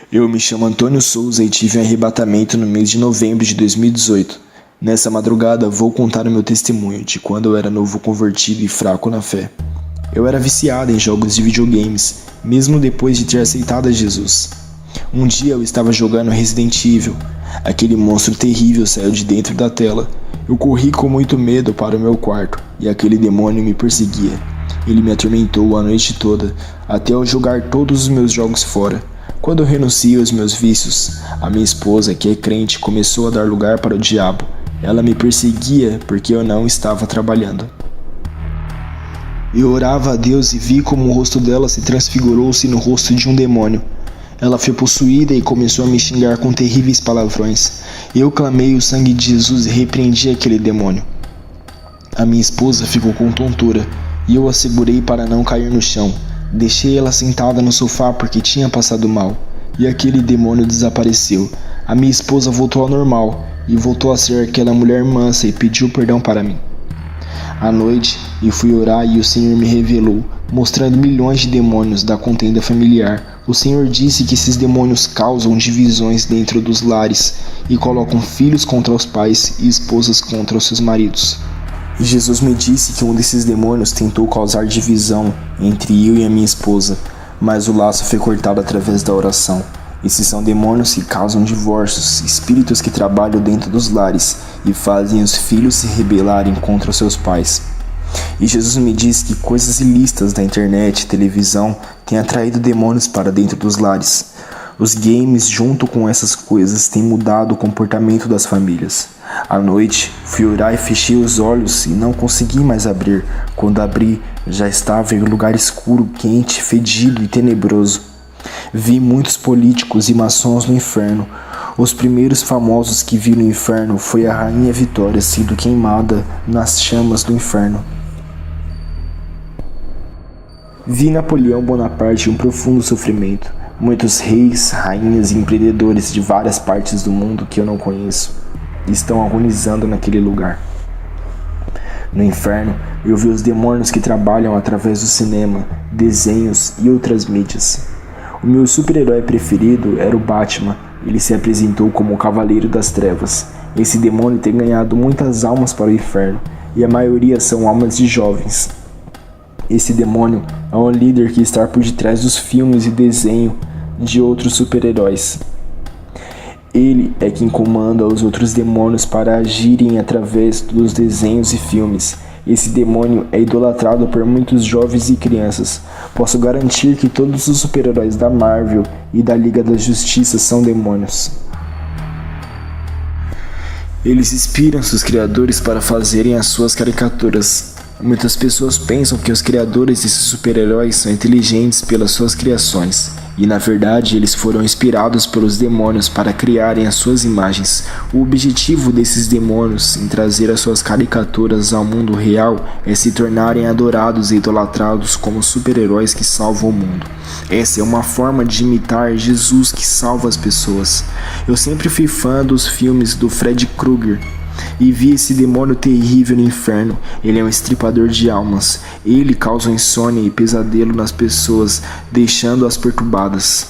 Eu me chamo Antônio Souza e tive um arrebatamento no mês de novembro de 2018. Nessa madrugada vou contar o meu testemunho de quando eu era novo convertido e fraco na fé. Eu era viciado em jogos de videogames, mesmo depois de ter aceitado a Jesus. Um dia eu estava jogando Resident Evil. Aquele monstro terrível saiu de dentro da tela. Eu corri com muito medo para o meu quarto e aquele demônio me perseguia. Ele me atormentou a noite toda, até eu jogar todos os meus jogos fora. Quando eu renunciei aos meus vícios, a minha esposa, que é crente, começou a dar lugar para o diabo. Ela me perseguia porque eu não estava trabalhando. Eu orava a Deus e vi como o rosto dela se transfigurou-se no rosto de um demônio. Ela foi possuída e começou a me xingar com terríveis palavrões. Eu clamei o sangue de Jesus e repreendi aquele demônio. A minha esposa ficou com tontura e eu a segurei para não cair no chão. Deixei ela sentada no sofá porque tinha passado mal, e aquele demônio desapareceu. A minha esposa voltou ao normal e voltou a ser aquela mulher mansa e pediu perdão para mim. À noite, eu fui orar e o Senhor me revelou, mostrando milhões de demônios da contenda familiar. O Senhor disse que esses demônios causam divisões dentro dos lares e colocam filhos contra os pais e esposas contra os seus maridos. E Jesus me disse que um desses demônios tentou causar divisão entre eu e a minha esposa, mas o laço foi cortado através da oração. Esses são demônios que causam divórcios, espíritos que trabalham dentro dos lares e fazem os filhos se rebelarem contra os seus pais. E Jesus me disse que coisas ilícitas da internet e televisão têm atraído demônios para dentro dos lares. Os games, junto com essas coisas, têm mudado o comportamento das famílias. À noite, fui orar e fechei os olhos e não consegui mais abrir. Quando abri, já estava em um lugar escuro, quente, fedido e tenebroso. Vi muitos políticos e maçons no inferno. Os primeiros famosos que vi no inferno foi a Rainha Vitória sendo queimada nas chamas do inferno. Vi Napoleão Bonaparte em um profundo sofrimento. Muitos reis, rainhas e empreendedores de várias partes do mundo que eu não conheço estão agonizando naquele lugar. No inferno, eu vi os demônios que trabalham através do cinema, desenhos e outras mídias. O meu super-herói preferido era o Batman. Ele se apresentou como o Cavaleiro das Trevas. Esse demônio tem ganhado muitas almas para o inferno, e a maioria são almas de jovens. Esse demônio é um líder que está por detrás dos filmes e desenho de outros super-heróis. Ele é quem comanda os outros demônios para agirem através dos desenhos e filmes. Esse demônio é idolatrado por muitos jovens e crianças. Posso garantir que todos os super-heróis da Marvel e da Liga da Justiça são demônios. Eles inspiram seus criadores para fazerem as suas caricaturas. Muitas pessoas pensam que os criadores desses super-heróis são inteligentes pelas suas criações, e na verdade eles foram inspirados pelos demônios para criarem as suas imagens. O objetivo desses demônios em trazer as suas caricaturas ao mundo real é se tornarem adorados e idolatrados como super-heróis que salvam o mundo. Essa é uma forma de imitar Jesus que salva as pessoas. Eu sempre fui fã dos filmes do Fred Krueger e vi esse demônio terrível no inferno. Ele é um estripador de almas. Ele causa insônia e pesadelo nas pessoas, deixando-as perturbadas.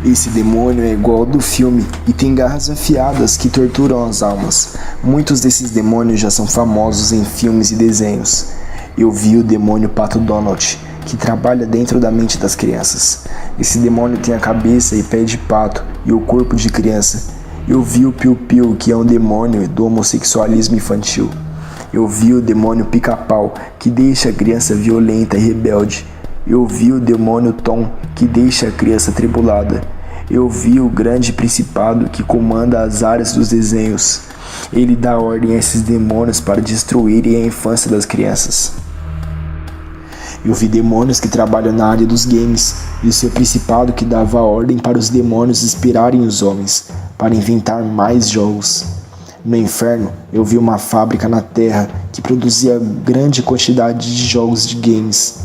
Esse demônio é igual ao do filme e tem garras afiadas que torturam as almas. Muitos desses demônios já são famosos em filmes e desenhos. Eu vi o demônio Pato Donald, que trabalha dentro da mente das crianças. Esse demônio tem a cabeça e pé de pato e o corpo de criança. Eu vi o Piu Piu, que é um demônio do homossexualismo infantil. Eu vi o demônio Pica-Pau, que deixa a criança violenta e rebelde. Eu vi o demônio Tom, que deixa a criança atribulada. Eu vi o grande principado que comanda as áreas dos desenhos. Ele dá ordem a esses demônios para destruírem a infância das crianças. Eu vi demônios que trabalham na área dos games, e o seu principado que dava ordem para os demônios inspirarem os homens, para inventar mais jogos. No inferno, eu vi uma fábrica na terra que produzia grande quantidade de jogos de games.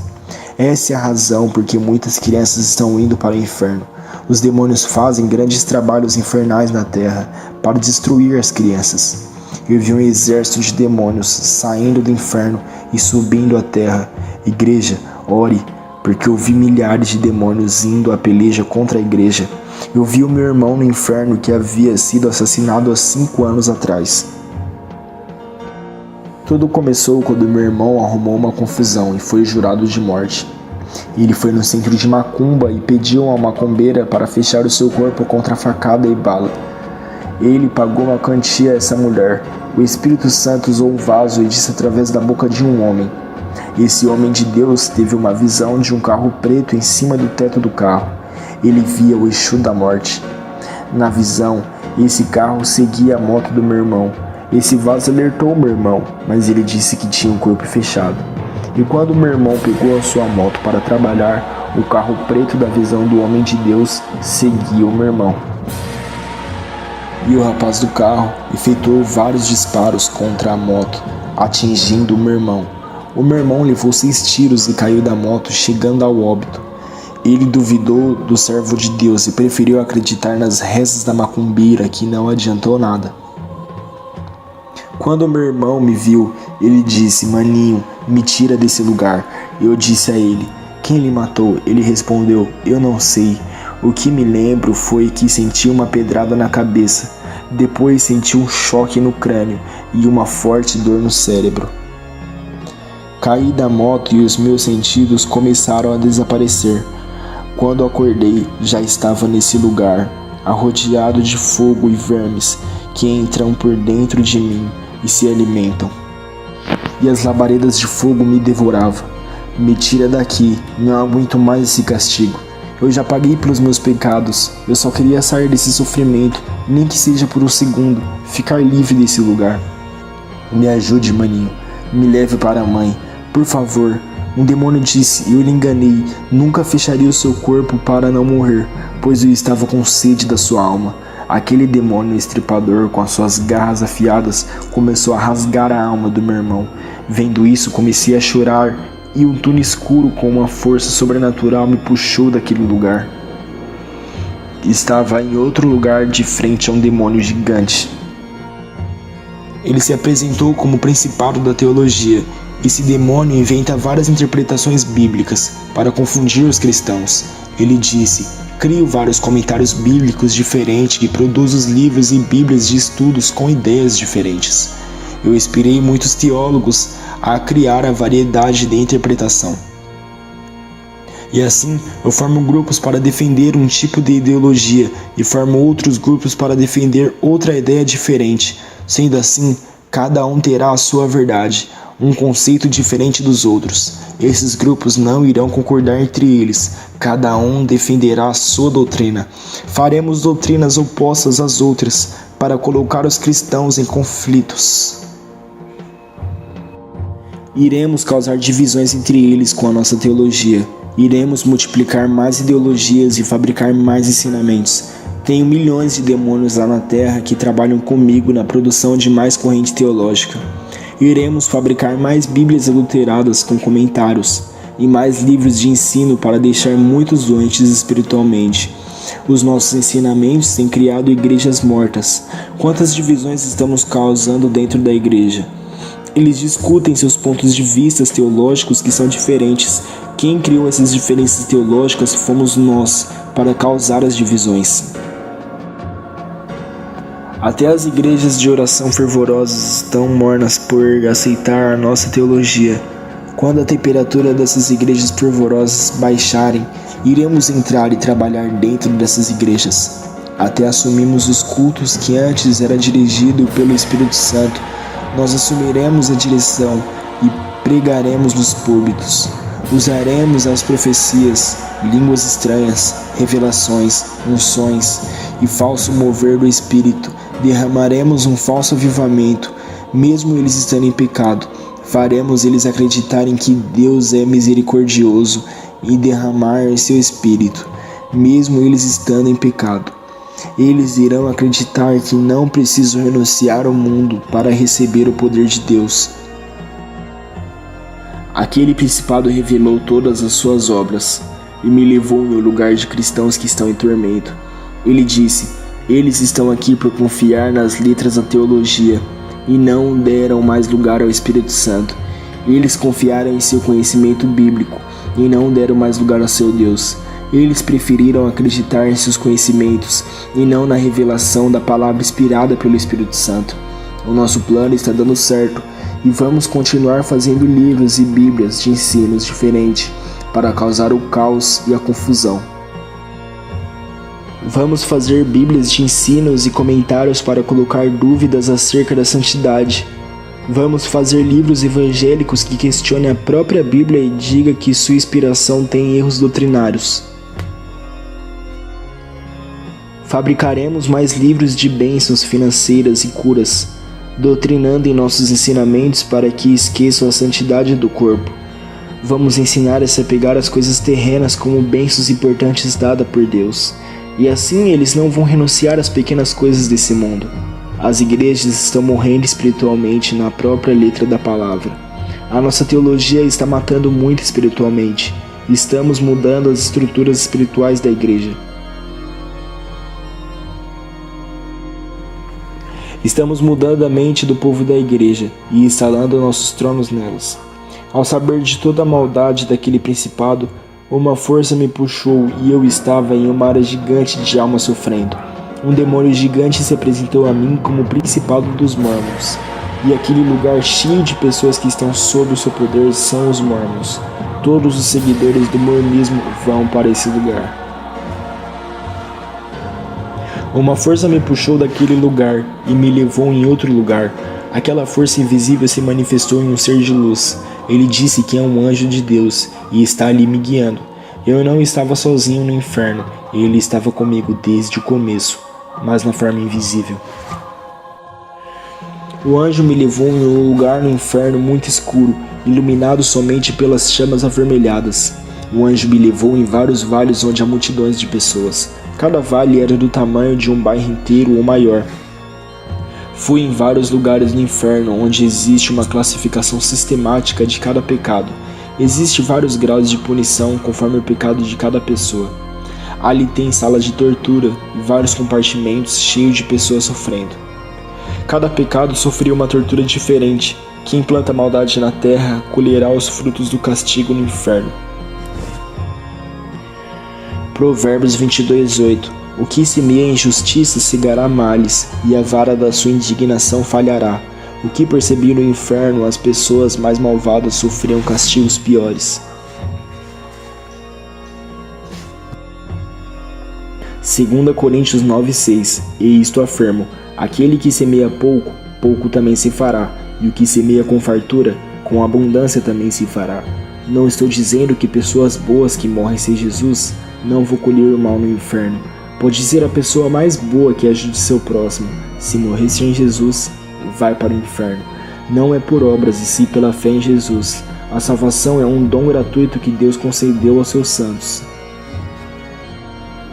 Essa é a razão por que muitas crianças estão indo para o inferno. Os demônios fazem grandes trabalhos infernais na terra para destruir as crianças. Eu vi um exército de demônios saindo do inferno e subindo à terra. Igreja, ore, porque eu vi milhares de demônios indo à peleja contra a igreja. Eu vi o meu irmão no inferno que havia sido assassinado há 5 anos atrás. Tudo começou quando meu irmão arrumou uma confusão e foi jurado de morte. Ele foi no centro de macumba e pediu a uma macumbeira para fechar o seu corpo contra facada e bala. Ele pagou uma quantia a essa mulher. O Espírito Santo usou um vaso e disse através da boca de um homem. Esse homem de Deus teve uma visão de um carro preto em cima do teto do carro. Ele via o Exu da morte. Na visão, esse carro seguia a moto do meu irmão. Esse vaso alertou meu irmão, mas ele disse que tinha um corpo fechado. E quando meu irmão pegou a sua moto para trabalhar, o carro preto da visão do homem de Deus seguia o meu irmão. E o rapaz do carro efetuou vários disparos contra a moto, atingindo o meu irmão. O meu irmão levou 6 tiros e caiu da moto, chegando ao óbito. Ele duvidou do servo de Deus e preferiu acreditar nas rezas da macumbeira, que não adiantou nada. Quando meu irmão me viu, ele disse: "Maninho, me tira desse lugar." Eu disse a ele: "Quem lhe matou?" Ele respondeu: "Eu não sei. O que me lembro foi que senti uma pedrada na cabeça. Depois senti um choque no crânio e uma forte dor no cérebro." Caí da moto e os meus sentidos começaram a desaparecer. Quando acordei, já estava nesse lugar, arrodeado de fogo e vermes que entram por dentro de mim e se alimentam. E as labaredas de fogo me devoravam. "Me tira daqui, não aguento mais esse castigo. Eu já paguei pelos meus pecados, eu só queria sair desse sofrimento, nem que seja por um segundo, ficar livre desse lugar. Me ajude, maninho, me leve para a mãe, por favor." Um demônio disse: "Eu lhe enganei, nunca fecharia o seu corpo para não morrer, pois eu estava com sede da sua alma." Aquele demônio estripador, com as suas garras afiadas, começou a rasgar a alma do meu irmão. Vendo isso, comecei a chorar e um túnel escuro com uma força sobrenatural me puxou daquele lugar. Estava em outro lugar de frente a um demônio gigante. Ele se apresentou como principado da teologia. Esse demônio inventa várias interpretações bíblicas para confundir os cristãos. Ele disse: "Crio vários comentários bíblicos diferentes e produzo os livros e bíblias de estudos com ideias diferentes. Eu inspirei muitos teólogos a criar a variedade de interpretação. E assim, eu formo grupos para defender um tipo de ideologia e formo outros grupos para defender outra ideia diferente. Sendo assim, cada um terá a sua verdade, um conceito diferente dos outros. Esses grupos não irão concordar entre eles, cada um defenderá a sua doutrina. Faremos doutrinas opostas às outras, para colocar os cristãos em conflitos. Iremos causar divisões entre eles com a nossa teologia. Iremos multiplicar mais ideologias e fabricar mais ensinamentos. Tenho milhões de demônios lá na Terra que trabalham comigo na produção de mais corrente teológica. Iremos fabricar mais bíblias adulteradas com comentários e mais livros de ensino para deixar muitos doentes espiritualmente. Os nossos ensinamentos têm criado igrejas mortas. Quantas divisões estamos causando dentro da igreja? Eles discutem seus pontos de vista teológicos que são diferentes. Quem criou essas diferenças teológicas fomos nós, para causar as divisões. Até as igrejas de oração fervorosas estão mornas por aceitar a nossa teologia. Quando a temperatura dessas igrejas fervorosas baixarem, iremos entrar e trabalhar dentro dessas igrejas. Até assumimos os cultos que antes era dirigido pelo Espírito Santo. Nós assumiremos a direção e pregaremos nos púlpitos. Usaremos as profecias, línguas estranhas, revelações, unções e falso mover do Espírito. Derramaremos um falso avivamento, mesmo eles estando em pecado. Faremos eles acreditarem que Deus é misericordioso e derramar seu Espírito, mesmo eles estando em pecado. Eles irão acreditar que não precisam renunciar ao mundo para receber o poder de Deus. Aquele principado revelou todas as suas obras e me levou em um lugar de cristãos que estão em tormento. Ele disse: eles estão aqui por confiar nas letras da teologia e não deram mais lugar ao Espírito Santo. Eles confiaram em seu conhecimento bíblico e não deram mais lugar a seu Deus. Eles preferiram acreditar em seus conhecimentos e não na revelação da palavra inspirada pelo Espírito Santo. O nosso plano está dando certo e vamos continuar fazendo livros e bíblias de ensinos diferentes para causar o caos e a confusão. Vamos fazer bíblias de ensinos e comentários para colocar dúvidas acerca da santidade. Vamos fazer livros evangélicos que questionem a própria Bíblia e diga que sua inspiração tem erros doutrinários. Fabricaremos mais livros de bênçãos financeiras e curas, doutrinando em nossos ensinamentos para que esqueçam a santidade do corpo. Vamos ensinar a se apegar às coisas terrenas como bênçãos importantes dadas por Deus, e assim eles não vão renunciar às pequenas coisas desse mundo. As igrejas estão morrendo espiritualmente na própria letra da palavra. A nossa teologia está matando muito espiritualmente. Estamos mudando as estruturas espirituais da igreja. Estamos mudando a mente do povo da igreja e instalando nossos tronos nelas. Ao saber de toda a maldade daquele principado, uma força me puxou e eu estava em uma área gigante de almas sofrendo. Um demônio gigante se apresentou a mim como o principado dos Mormons. E aquele lugar cheio de pessoas que estão sob o seu poder são os Mormons. Todos os seguidores do mormonismo vão para esse lugar. Uma força me puxou daquele lugar e me levou em outro lugar. Aquela força invisível se manifestou em um ser de luz. Ele disse que é um anjo de Deus e está ali me guiando. Eu não estava sozinho no inferno, ele estava comigo desde o começo, mas na forma invisível. O anjo me levou em um lugar no inferno muito escuro, iluminado somente pelas chamas avermelhadas. O anjo me levou em vários vales onde há multidões de pessoas. Cada vale era do tamanho de um bairro inteiro ou maior. Fui em vários lugares no inferno onde existe uma classificação sistemática de cada pecado. Existem vários graus de punição conforme o pecado de cada pessoa. Ali tem salas de tortura e vários compartimentos cheios de pessoas sofrendo. Cada pecado sofria uma tortura diferente. Quem planta maldade na terra colherá os frutos do castigo no inferno. Provérbios 22:8. O que semeia injustiça cegará males, e a vara da sua indignação falhará. O que percebi no inferno, as pessoas mais malvadas sofriam castigos piores. 2 Coríntios 9:6. E isto afirmo: aquele que semeia pouco, pouco também se fará, e o que semeia com fartura, com abundância também se fará. Não estou dizendo que pessoas boas que morrem sem Jesus não vão colher o mal no inferno. Pode ser a pessoa mais boa que ajude seu próximo. Se morrer sem Jesus, vai para o inferno. Não é por obras e sim pela fé em Jesus. A salvação é um dom gratuito que Deus concedeu aos seus santos.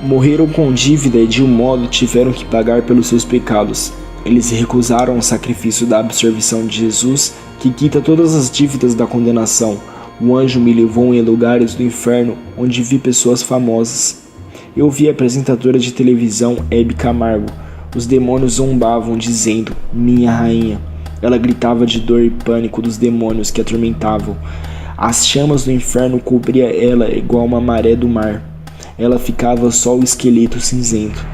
Morreram com dívida e de um modo tiveram que pagar pelos seus pecados. Eles recusaram o sacrifício da absolvição de Jesus, que quita todas as dívidas da condenação. O anjo me levou em lugares do inferno onde vi pessoas famosas. Eu vi a apresentadora de televisão Hebe Camargo. Os demônios zombavam, dizendo: minha rainha. Ela gritava de dor e pânico dos demônios que a atormentavam. As chamas do inferno cobriam ela igual uma maré do mar. Ela ficava só o esqueleto cinzento.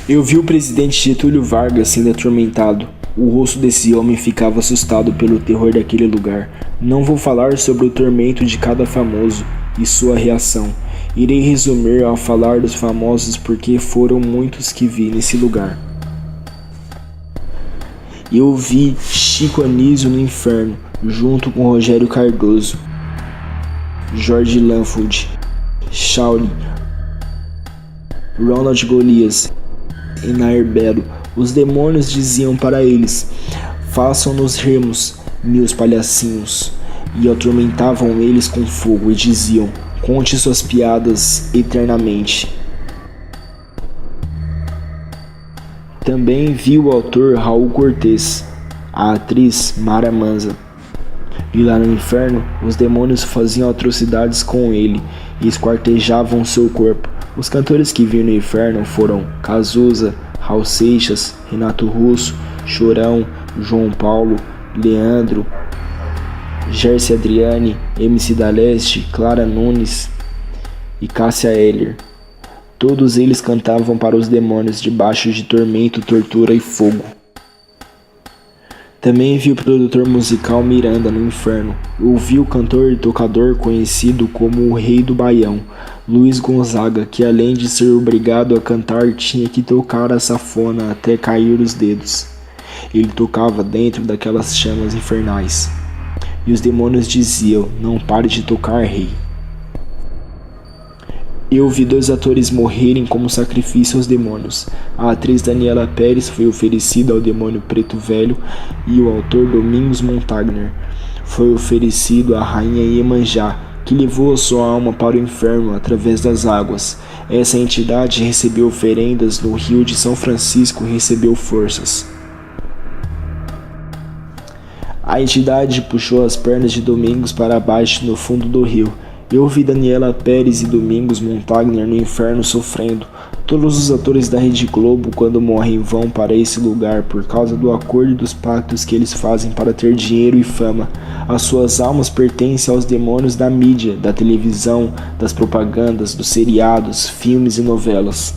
Eu vi o presidente Getúlio Vargas sendo atormentado. O rosto desse homem ficava assustado pelo terror daquele lugar. Não vou falar sobre o tormento de cada famoso e sua reação. Irei resumir ao falar dos famosos porque foram muitos que vi nesse lugar. Eu vi Chico Anísio no inferno, junto com Rogério Cardoso, George Lanford, Shaolin, Ronald Golias e Nair Belo. Os demônios diziam para eles: façam-nos rirmos, meus palhacinhos, e atormentavam eles com fogo e diziam: conte suas piadas eternamente. Também vi o autor Raul Cortez, a atriz Mara Manza. E lá no inferno, os demônios faziam atrocidades com ele e esquartejavam seu corpo. Os cantores que vi no inferno foram Cazuza, Raul Seixas, Renato Russo, Chorão, João Paulo, Leandro, Gerce Adriane, MC da Leste, Clara Nunes e Cássia Eller. Todos eles cantavam para os demônios debaixo de tormento, tortura e fogo. Também vi o produtor musical Miranda no inferno. Ouvi o cantor e tocador conhecido como o Rei do Baião, Luiz Gonzaga, que além de ser obrigado a cantar, tinha que tocar a sanfona até cair os dedos. Ele tocava dentro daquelas chamas infernais. E os demônios diziam: "Não pare de tocar, rei." Eu vi 2 atores morrerem como sacrifício aos demônios. A atriz Daniela Pérez foi oferecida ao demônio Preto Velho e o autor Domingos Montagner foi oferecido à rainha Iemanjá, que levou a sua alma para o inferno através das águas. Essa entidade recebeu oferendas no rio de São Francisco e recebeu forças. A entidade puxou as pernas de Domingos para baixo no fundo do rio. Eu vi Daniela Pérez e Domingos Montagner no inferno sofrendo. Todos os atores da Rede Globo, quando morrem, vão para esse lugar por causa do acordo e dos pactos que eles fazem para ter dinheiro e fama. As suas almas pertencem aos demônios da mídia, da televisão, das propagandas, dos seriados, filmes e novelas.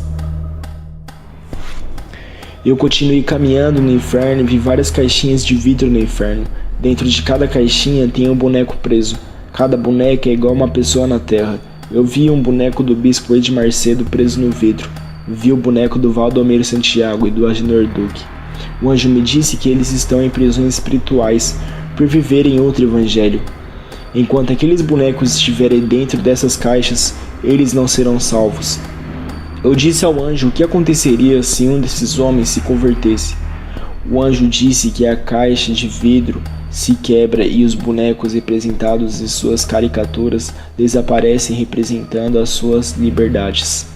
Eu continuei caminhando no inferno e vi várias caixinhas de vidro no inferno. Dentro de cada caixinha tem um boneco preso. Cada boneca é igual uma pessoa na terra. Eu vi um boneco do bispo Edmar Cedo preso no vidro. Vi o boneco do Valdomiro Santiago e do Agenor Duque. O anjo me disse que eles estão em prisões espirituais por viverem outro evangelho. Enquanto aqueles bonecos estiverem dentro dessas caixas, eles não serão salvos. Eu disse ao anjo o que aconteceria se um desses homens se convertesse. O anjo disse que a caixa de vidro se quebra e os bonecos representados em suas caricaturas desaparecem representando as suas liberdades.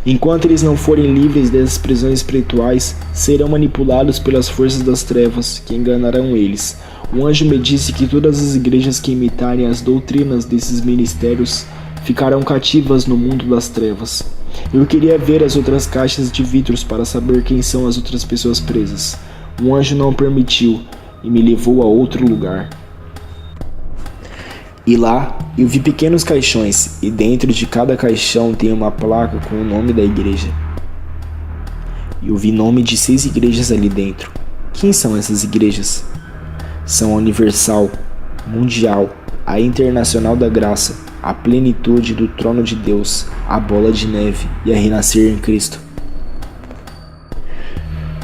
Enquanto eles não forem livres dessas prisões espirituais, serão manipulados pelas forças das trevas, que enganarão eles. O anjo me disse que todas as igrejas que imitarem as doutrinas desses ministérios ficarão cativas no mundo das trevas. Eu queria ver as outras caixas de vidros para saber quem são as outras pessoas presas. O anjo não permitiu e me levou a outro lugar. E lá eu vi pequenos caixões, e dentro de cada caixão tem uma placa com o nome da igreja. Eu vi nome de 6 igrejas ali dentro. Quem são essas igrejas? São a Universal, Mundial, a Internacional da Graça, a Plenitude do Trono de Deus, a Bola de Neve e a Renascer em Cristo.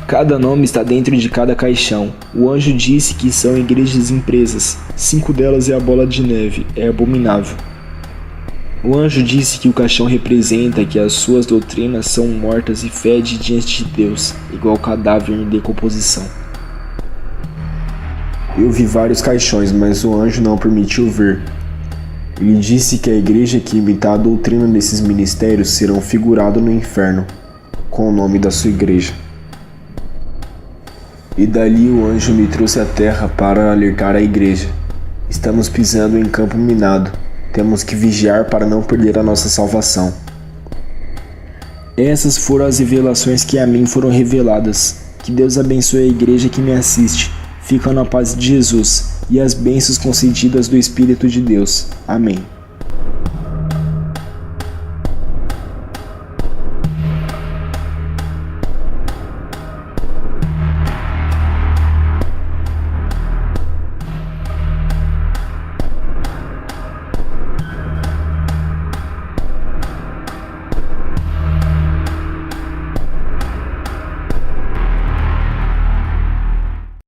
Cada nome está dentro de cada caixão. O anjo disse que são igrejas empresas. 5 delas é a Bola de Neve, é abominável. O anjo disse que o caixão representa que as suas doutrinas são mortas e fede diante de Deus, igual cadáver em decomposição. Eu vi vários caixões, mas o anjo não permitiu ver. Ele disse que a igreja que imitar a doutrina desses ministérios serão figurado no inferno, com o nome da sua igreja. E dali o anjo me trouxe à terra para alertar a igreja. Estamos pisando em campo minado. Temos que vigiar para não perder a nossa salvação. Essas foram as revelações que a mim foram reveladas. Que Deus abençoe a igreja que me assiste. Fica na paz de Jesus e as bênçãos concedidas do Espírito de Deus. Amém.